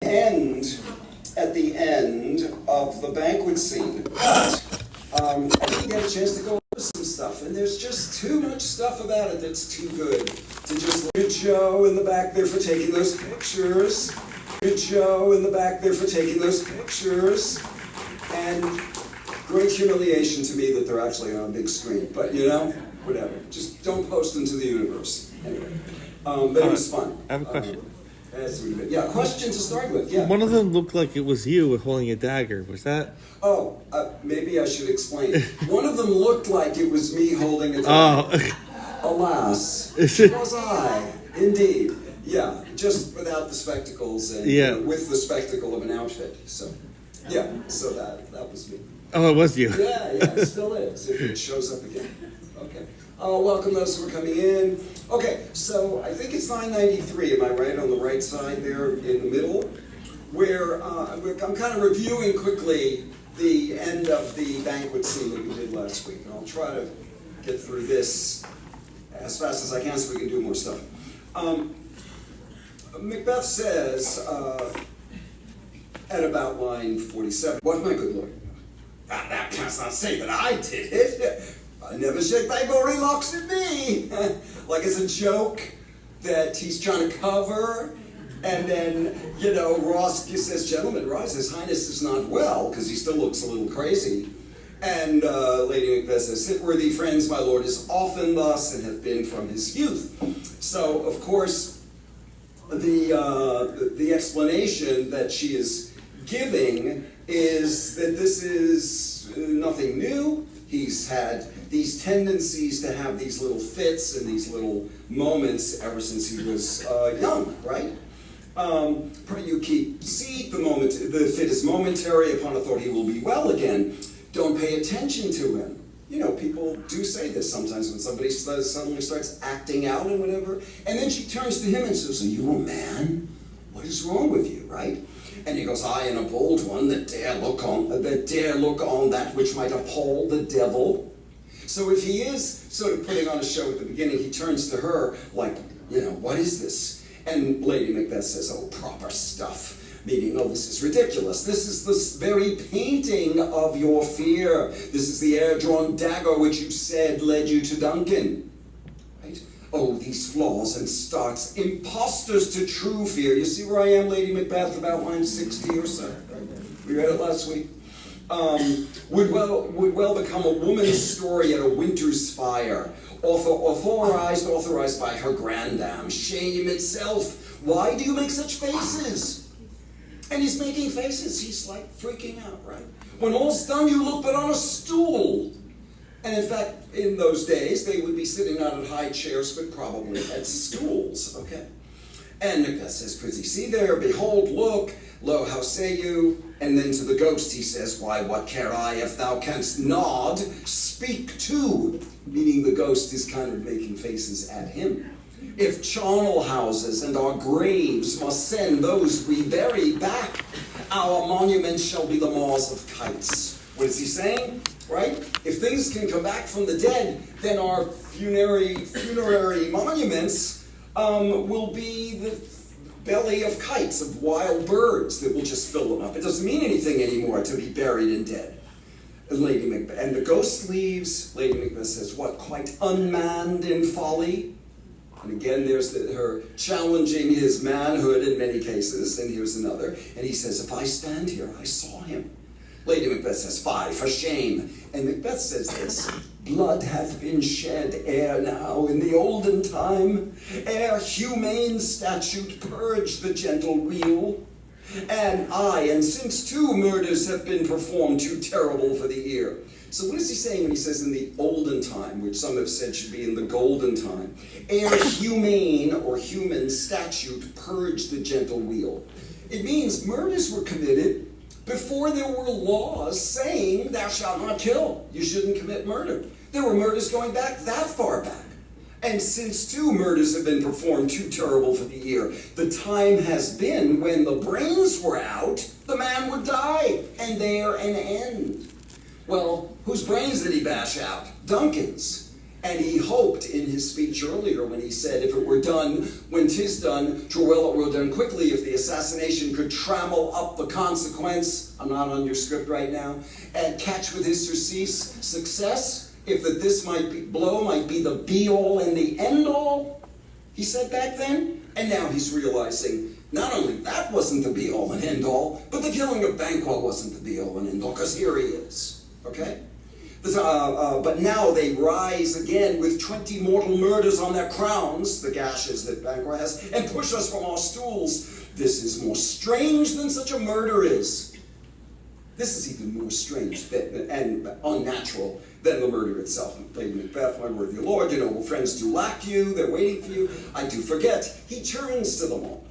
end at the end of the banquet scene. But I didn't get a chance to go over some stuff, and there's just too much stuff about it that's too good to just look at Joe in the back there for taking those pictures. Good Joe in the back there for taking those pictures. And great humiliation to me that they're actually on a big screen. But you know, whatever. Just don't post them to the universe. Anyway. But it was fun. I have a question. That's really good. Yeah, question to start with. Yeah. One of them looked like it was you holding a dagger. Was that? Oh, maybe I should explain. One of them looked like it was me holding a dagger. Oh. Alas, it was I, indeed. Yeah, just without the spectacles and with the spectacle of an outfit. So, yeah, so that was me. Oh, it was you. Yeah, it still is, if it shows up again. Okay. Welcome those who are coming in. Okay, so I think it's 993, am I right, on the right side there in the middle, where I'm kind of reviewing quickly the end of the banquet scene that we did last week. And I'll try to get through this as fast as I can so we can do more stuff. Macbeth says, at about line 47, "What, my good lord? Thou canst not say that I did it. I never shake thy gory locks at me." Like it's a joke that he's trying to cover. And then, you know, Ross says, "Gentlemen, Ross, His Highness is not well," because he still looks a little crazy. And Lady Macbeth says, "Sit worthy friends, my lord is often thus and hath been from his youth." So, of course, the explanation that she is giving is that this is nothing new. He's had these tendencies to have these little fits and these little moments ever since he was young, right? Pray you keep seat, the fit is momentary, upon a thought he will be well again. Don't pay attention to him. You know, people do say this sometimes when somebody suddenly starts acting out and whatever. And then she turns to him and says, "Are you a man? What is wrong with you," right? And he goes, "I am a bold one that dare look on that which might appall the devil." So if he is sort of putting on a show at the beginning, he turns to her like, you know, "What is this?" And Lady Macbeth says, "Oh, proper stuff." Meaning, "Oh, this is ridiculous. This is the very painting of your fear. This is the air-drawn dagger which you said led you to Duncan." Right? "Oh, these flaws and starts, impostors to true fear." You see where I am, Lady Macbeth, about line 60 or so. Right? We read it last week. Would well become a woman's story at a winter's fire. Authorized by her grandam. Shame itself. Why do you make such faces? And he's making faces. He's like freaking out, right? When all's done, you look but on a stool. And in fact, in those days, they would be sitting not at high chairs, but probably at stools, okay? And Macbeth says, "Prithee, see there, behold, look, lo, how say you?" And then to the ghost he says, "Why, what care I if thou canst nod? Speak too." Meaning the ghost is kind of making faces at him. "If charnel houses and our graves must send those we bury back, our monuments shall be the maws of kites." What is he saying? Right? If things can come back from the dead, then our funerary monuments will be the belly of kites, of wild birds that will just fill them up. It doesn't mean anything anymore to be buried and dead. And the ghost leaves. Lady Macbeth says, "What, quite unmanned in folly?" And again, there's her challenging his manhood in many cases. And here's another. And he says, "If I stand here, I saw him." Lady Macbeth says, "Fie, for shame." And Macbeth says this, "Blood hath been shed ere now in the olden time, ere humane statute purged the gentle weal. And since 2 murders have been performed, too terrible for the ear." So what is he saying when he says in the olden time, which some have said should be in the golden time? Ere humane or human statute purged the gentle weal. It means murders were committed before there were laws saying thou shalt not kill. You shouldn't commit murder. There were murders going back that far back. And since 2 murders have been performed, too terrible for the ear, the time has been when the brains were out, the man would die, and there an end. Well, whose brains did he bash out? Duncan's. And he hoped in his speech earlier when he said, if it were done, when 'tis done, 'twere well it were done quickly, if the assassination could trammel up the consequence, I'm not on your script right now, and catch with his surcease success, if that this blow might be the be-all and the end-all, he said back then. And now he's realizing, not only that wasn't the be-all and end-all, but the killing of Banquo wasn't the be-all and end-all, because here he is, okay? But now they rise again with 20 mortal murders on their crowns, the gashes that Banquo has, and push us from our stools. This is more strange than such a murder is. This is even more strange and unnatural than the murder itself. Lady Macbeth, my worthy lord, your noble friends do lack you, they're waiting for you. I do forget. He turns to them all.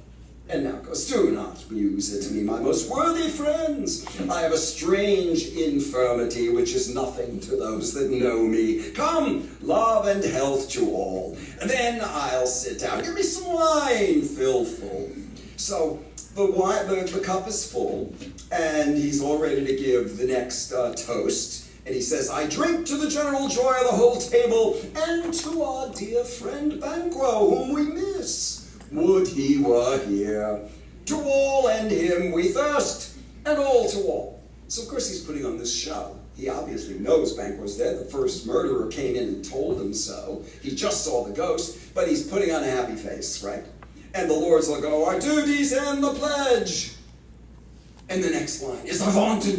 And now goes, do not muse at me, my most worthy friends. I have a strange infirmity, which is nothing to those that know me. Come, love and health to all. And then I'll sit down. Give me some wine, fill full. So the cup is full, and he's all ready to give the next toast. And he says, I drink to the general joy of the whole table, and to our dear friend Banquo, whom we miss. Would he were here. To all and him we thirst, and all to all. So of course he's putting on this show. He obviously knows Banquo's dead. The first murderer came in and told him so. He just saw the ghost, but he's putting on a happy face, right? And the lords will go, our duties and the pledge. And the next line is a vaunted